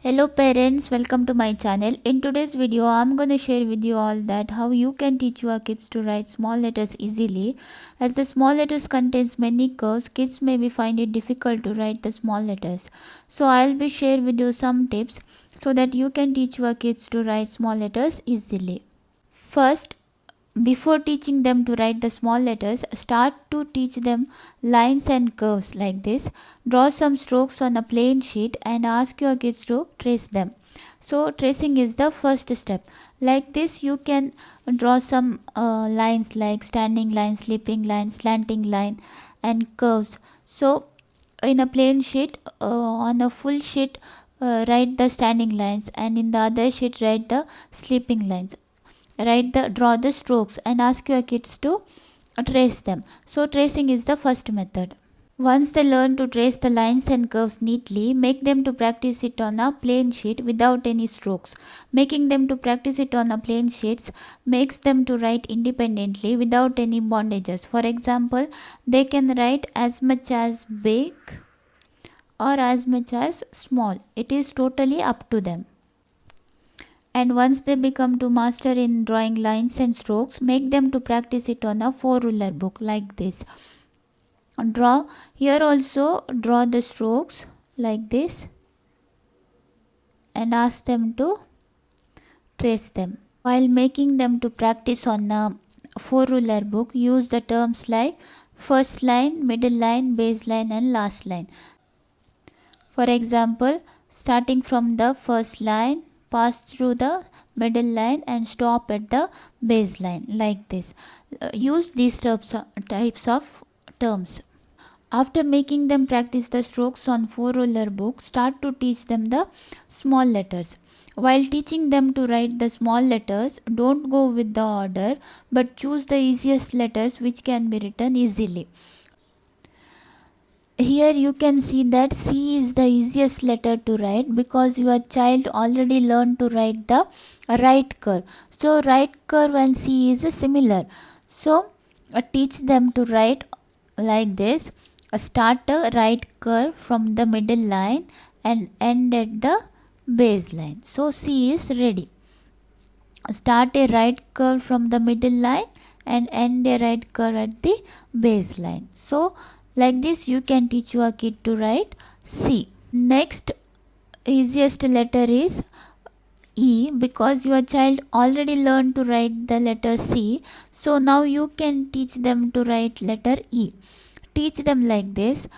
Hello parents, welcome to my channel. In today's video, I'm going to share with you all that how you can teach your kids to write small letters easily. As the small letters contains many curves, kids may be find it difficult to write the small letters. So I'll be share with you some tips so that you can teach your kids to write small letters easily. First, before teaching them to write the small letters, start to teach them lines and curves like this. Draw some strokes on a plain sheet and ask your kids to trace them. So tracing is the first step. Like this, you can draw some lines like standing line, sleeping line, slanting line, and curves. So in a plain sheet, on a full sheet, write the standing lines, and in the other sheet write the sleeping lines. Draw the strokes and ask your kids to trace them. So tracing is the first method. Once they learn to trace the lines and curves neatly, make them to practice it on a plain sheet without any strokes. Making them to practice it on a plain sheets makes them to write independently without any bondages. For example, they can write as much as big or as much as small. It is totally up to them. And once they become to master in drawing lines and strokes, make them to practice it on a 4-ruler book like this. Here also draw the strokes like this and ask them to trace them. While making them to practice on a 4-ruler book, use the terms like first line, middle line, base line, and last line. For example, starting from the first line, pass through the middle line and stop at the base line like this. Use these types of terms. After making them practice the strokes on 4-ruler book, start to teach them the small letters. While teaching them to write the small letters, don't go with the order but choose the easiest letters which can be written easily. Here you can see that C is the easiest letter to write because your child already learned to write the right curve. So right curve and C is similar. So teach them to write like this. Start a right curve from the middle line and end at the base line. So C is ready. Start a right curve from the middle line and end a right curve at the base line. So like this you can teach your kid to write C. Next easiest letter is E because your child already learned to write the letter C. So now you can teach them to write letter E. Teach them like this.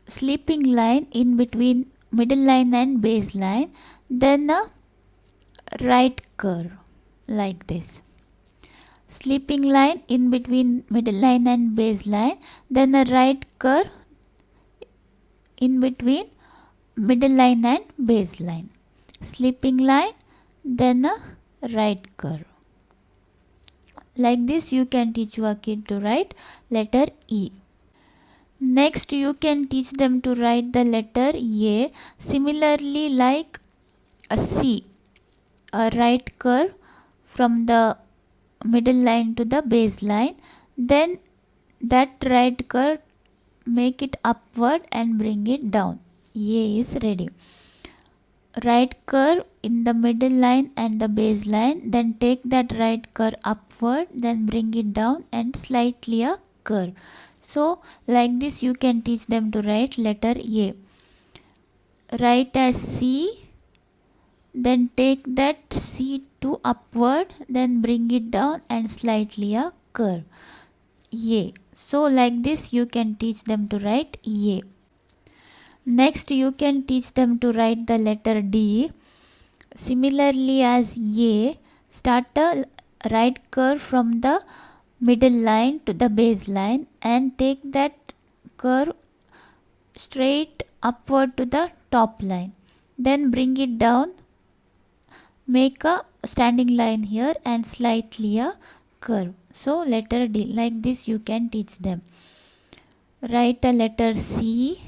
Sleeping line in between middle line and base line, then a right curve like this. Sleeping line in between middle line and base line, then a right curve in between middle line and base line. Sleeping line, then a right curve. Like this you can teach your kid to write letter E. Next you can teach them to write the letter A similarly like a C, a right curve from the middle line to the base line, then that right curve make it upward and bring it down. A is ready. Right curve in the middle line and the base line, then take that right curve upward, then bring it down and slightly a curve. So like this you can teach them to write letter A. Write as C, then take that C to upward, then bring it down and slightly a curve. A. So like this you can teach them to write A. Next you can teach them to write the letter D. Similarly as A, start a right curve from the middle line to the base line and take that curve straight upward to the top line. Then bring it down, make a standing line here and slightly a curve. So letter D, like this you can teach them. Write a letter C,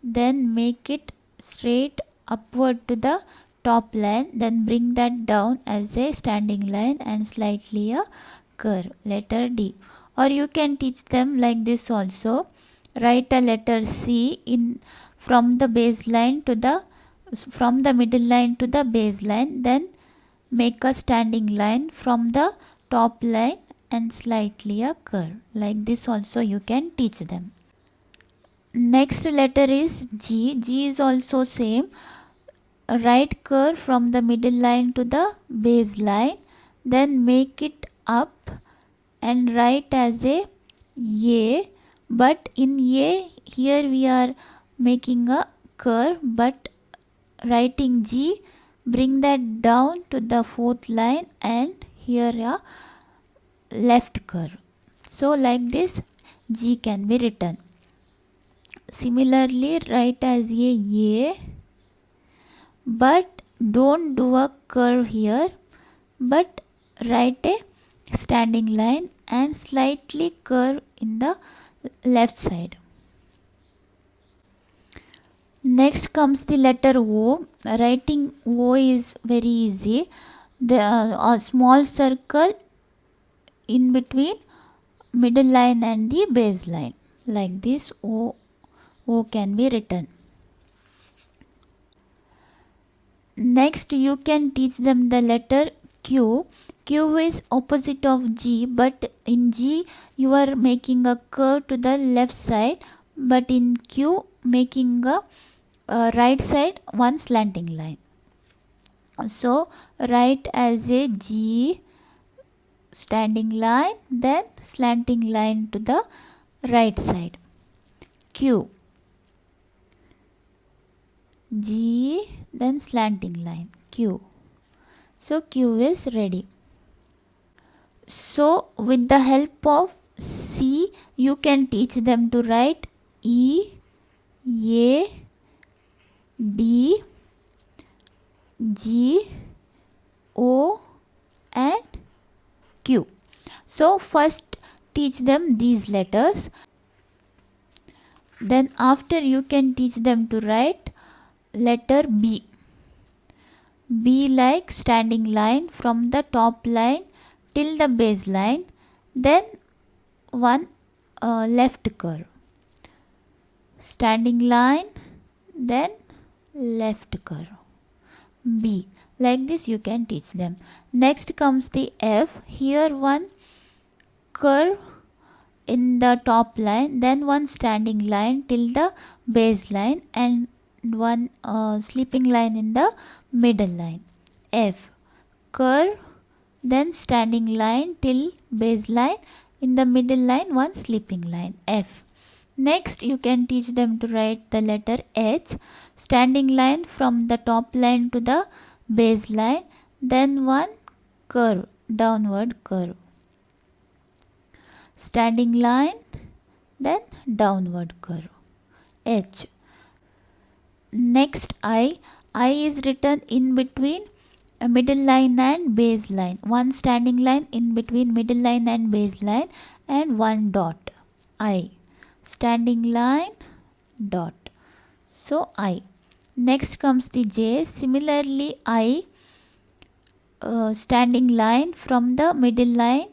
then make it straight upward to the top line, then bring that down as a standing line and slightly a curve, letter D. Or you can teach them like this also. Write a letter C in from the base line to the from the middle line to the base line, then make a standing line from the top line and slightly a curve. Like this also you can teach them. Next letter is G. G is also same. Right curve from the middle line to the base line, then make it up and write as a but in A here we are making a curve, but writing G, bring that down to the fourth line and here a left curve. So like this G can be written. Similarly write as a but don't do a curve here, but write a standing line and slightly curve in the left side. Next comes the letter O. Writing O is very easy. A small circle in between middle line and the base line. Like this O can be written. Next you can teach them the letter Q. Q is opposite of G, but in G you are making a curve to the left side, but in Q making a right side one slanting line. So write as a G standing line, then slanting line to the right side. Q, G, then slanting line Q. So Q is ready. So with the help of C you can teach them to write E, A, D, G, O and Q. So first teach them these letters. Then after you can teach them to write letter B. B like standing line from the top line till the base line, then one left curve. Standing line, then left curve. B. Like this you can teach them. Next comes the F. Here one curve in the top line, then one standing line till the base line and one sleeping line in the middle line. F. Curve, then standing line till base line, in the middle line one sleeping line. F. Next you can teach them to write the letter H. Standing line from the top line to the base line, then one curve, downward curve. Standing line, then downward curve. H. Next I. I is written in between a middle line and base line. One standing line in between middle line and base line and one dot. I. Standing line, dot. So I. Next comes the J. Similarly I. Standing line from the middle line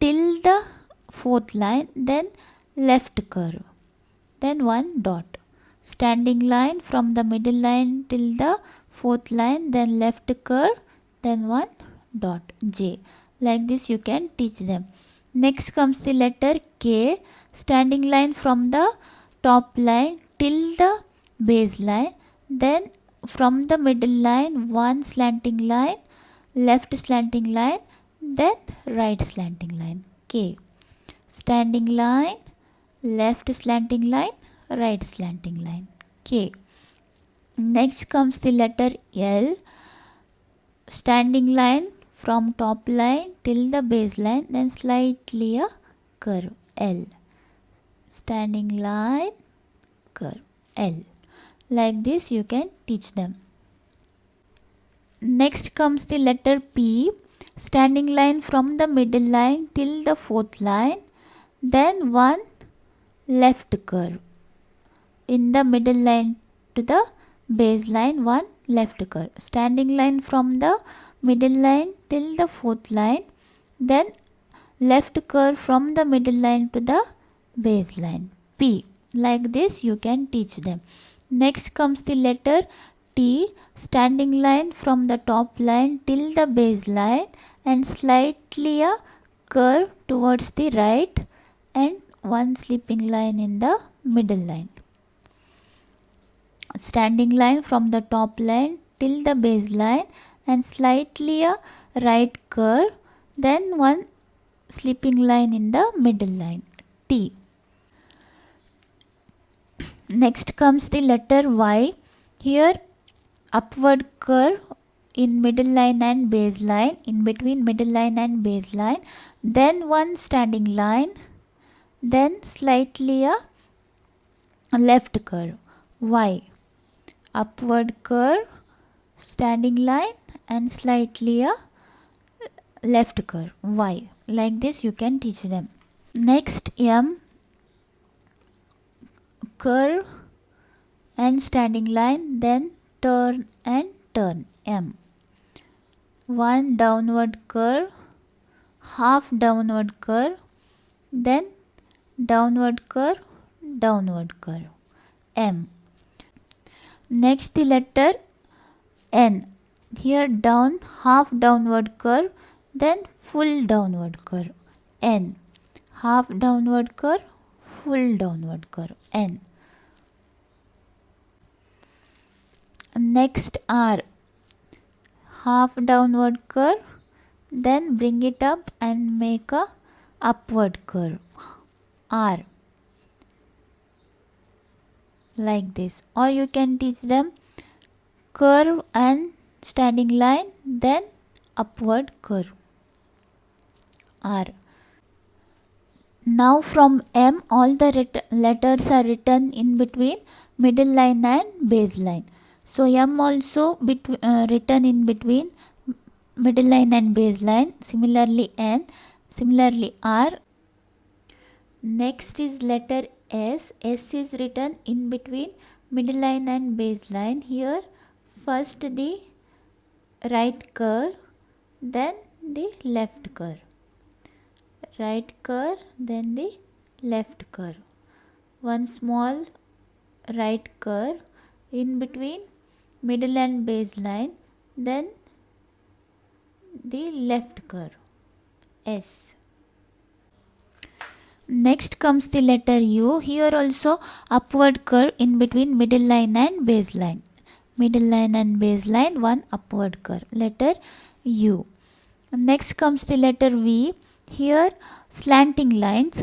till the fourth line, then left curve, then one dot. Standing line from the middle line till the fourth line, then left curve, then one dot. J. Like this you can teach them. Next comes the letter K. Standing line from the top line till the base line, then from the middle line one slanting line, left slanting line, then right slanting line. K. Standing line, left slanting line, right slanting line. K. Next comes the letter L. Standing line from top line till the base line, then slightly a curve. L. Standing line, curve. L. Like this you can teach them. Next comes the letter P. Standing line from the middle line till the fourth line, then one left curve. In the middle line to the base line, one left curve. Standing line from the middle line till the fourth line, then left curve from the middle line to the base line. P. Like this you can teach them. Next comes the letter T, standing line from the top line till the base line and slightly a curve towards the right and one sleeping line in the middle line. Standing line from the top line till the base line and slightly a right curve, then one sleeping line in the middle line, T. Next comes the letter Y. Here upward curve in middle line and base line, in between middle line and base line, then one standing line, then slightly a left curve, Y. Upward curve, standing line and slightly a left curve, Y. Like this you can teach them. Next, M, curve and standing line, then turn and turn, M. One downward curve, half downward curve, then downward curve, M. Next the letter N. Here down, half downward curve, then full downward curve, N. Half downward curve, full downward curve, N. Next R. Half downward curve, then bring it up and make a upward curve, R. Like this. Or you can teach them curve and standing line, then upward curve, R. Now from M, all the letters are written in between middle line and base line. So M also written in between middle line and base line. Similarly N, similarly R. Next is letter S. S is written in between middle line and base line. Here first the right curve, then the left curve. Right curve, then the left curve. One small right curve in between middle and base line, then the left curve, S. Next comes the letter U. Here also upward curve in between middle line and base line. Middle line and base line, one upward curve, letter U. Next comes the letter V. Here slanting lines,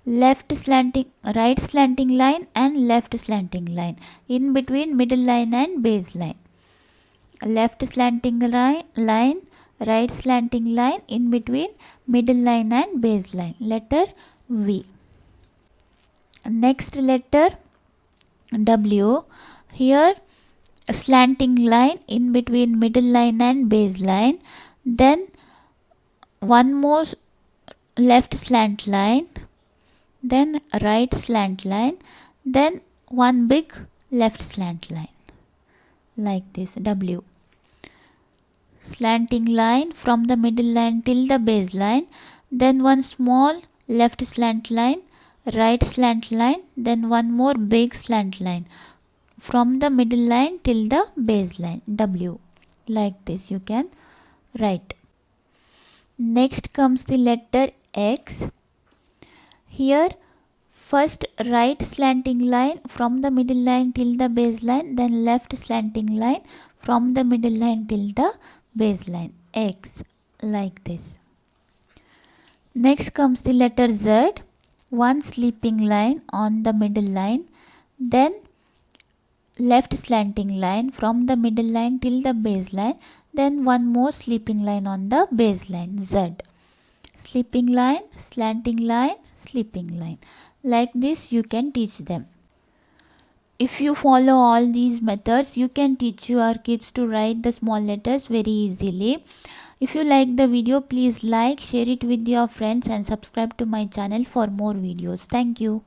left slanting, right slanting line and left slanting line in between middle line and base line. Left slanting line, right slanting line in between middle line and base line, letter V. Next letter W. Here a slanting line in between middle line and base line, then one more left slant line, then right slant line, then one big left slant line, like this, W. Slanting line from the middle line till the base line, then one small left slant line, right slant line, then one more big slant line from the middle line till the base line, W. Like this you can write. Next comes the letter X. Here first right slanting line from the middle line till the base line, then left slanting line from the middle line till the base line, X, like this. Next comes the letter Z. One sleeping line on the middle line, then left slanting line from the middle line till the base line, then one more sleeping line on the base line, Z. Sleeping line, slanting line, sleeping line. Like this you can teach them. If you follow all these methods, you can teach your kids to write the small letters very easily. If you like the video, please like, share it with your friends and subscribe to my channel for more videos. Thank you.